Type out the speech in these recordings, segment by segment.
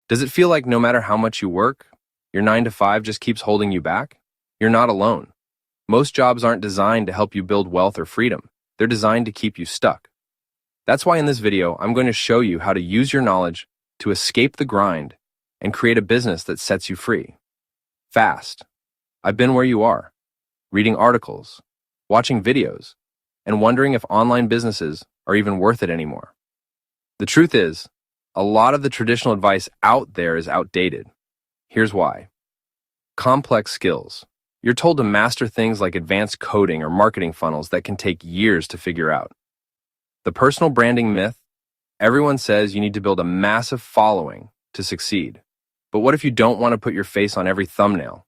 Does it feel like no matter how much you work, your 9 to 5 just keeps holding you back? You're not alone. Most jobs aren't designed to help you build wealth or freedom. They're designed to keep you stuck. That's why in this video, I'm going to show you how to use your knowledge to escape the grind and create a business that sets you free. Fast. I've been where you are, reading articles, watching videos, and wondering if online businesses are even worth it anymore. The truth is, a lot of the traditional advice out there is outdated. Here's why. Complex skills. You're told to master things like advanced coding or marketing funnels that can take years to figure out. The personal branding myth. Everyone says you need to build a massive following to succeed. But what if you don't want to put your face on every thumbnail?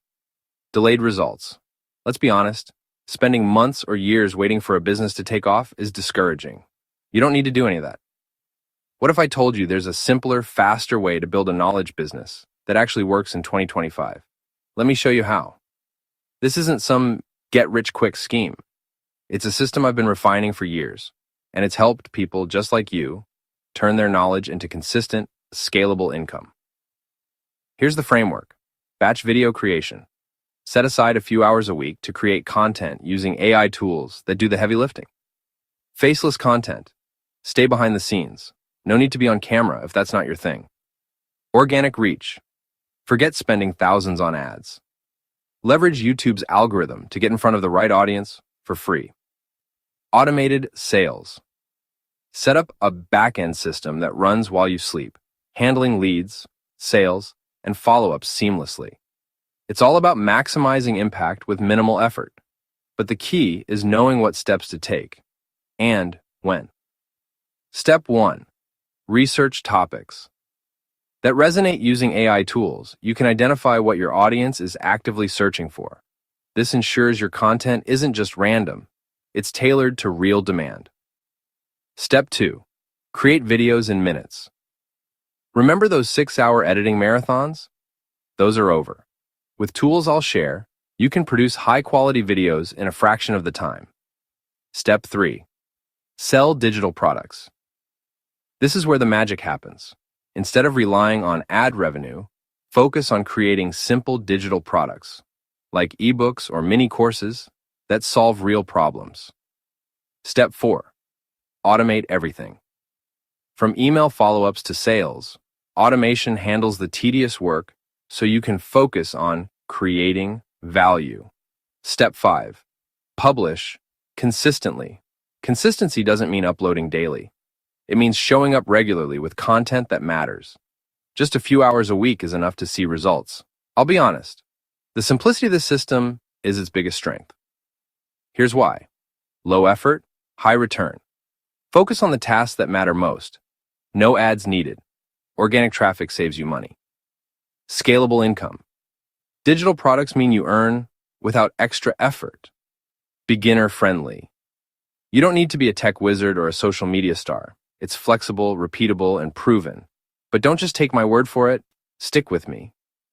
Delayed results. Let's be honest, spending months or years waiting for a business to take off is discouraging. You don't need to do any of that. What if I told you there's a simpler, faster way to build a knowledge business that actually works in 2025? Let me show you how. This isn't some get-rich-quick scheme. It's a system I've been refining for years, and it's helped people just like you turn their knowledge into consistent, scalable income. Here's the framework. Batch video creation. Set aside a few hours a week to create content using AI tools that do the heavy lifting. Faceless content. Stay behind the scenes. No need to be on camera if that's not your thing. Organic reach. Forget spending thousands on ads. Leverage YouTube's algorithm to get in front of the right audience for free. Automated sales. Set up a back-end system that runs while you sleep, handling leads, sales, and follow-ups seamlessly. It's all about maximizing impact with minimal effort. But the key is knowing what steps to take and when. Step 1. Research topics that resonate using AI tools. You can identify what your audience is actively searching for. This ensures your content isn't just random, it's tailored to real demand. Step 2. Create videos in minutes. Remember those 6-hour editing marathons? Those are over. With tools I'll share, you can produce high-quality videos in a fraction of the time. Step 3. Sell digital products. This is where the magic happens. Instead of relying on ad revenue, focus on creating simple digital products, like ebooks or mini courses that solve real problems. Step 4. Automate everything. From email follow-ups to sales, automation handles the tedious work so you can focus on creating value. Step 5. Publish consistently. Consistency doesn't mean uploading daily. It means showing up regularly with content that matters. Just a few hours a week is enough to see results. I'll be honest, the simplicity of this system is its biggest strength. Here's why. Low effort, high return. Focus on the tasks that matter most. No ads needed. Organic traffic saves you money. Scalable income. Digital products mean you earn without extra effort. Beginner friendly. You don't need to be a tech wizard or a social media star. It's flexible, repeatable, and proven. But don't just take my word for it. Stick with me,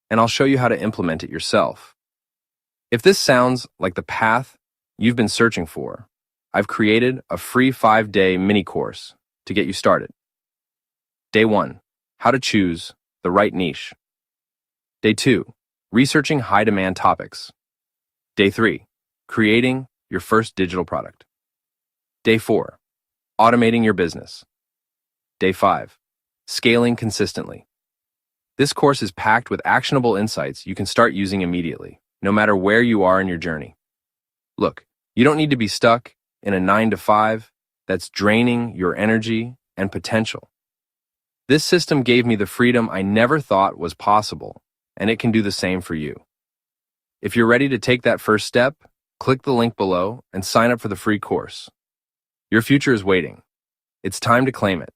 and I'll show you how to implement it yourself. If this sounds like the path you've been searching for, I've created a free 5-day mini course to get you started. Day 1. How to choose the right niche. Day 2. Researching high-demand topics. Day 3. Creating your first digital product. Day 4. Automating your business. Day 5. Scaling consistently. This course is packed with actionable insights you can start using immediately, no matter where you are in your journey. Look, you don't need to be stuck in a 9 to 5 that's draining your energy and potential. This system gave me the freedom I never thought was possible, and it can do the same for you. If you're ready to take that first step, click the link below and sign up for the free course. Your future is waiting. It's time to claim it.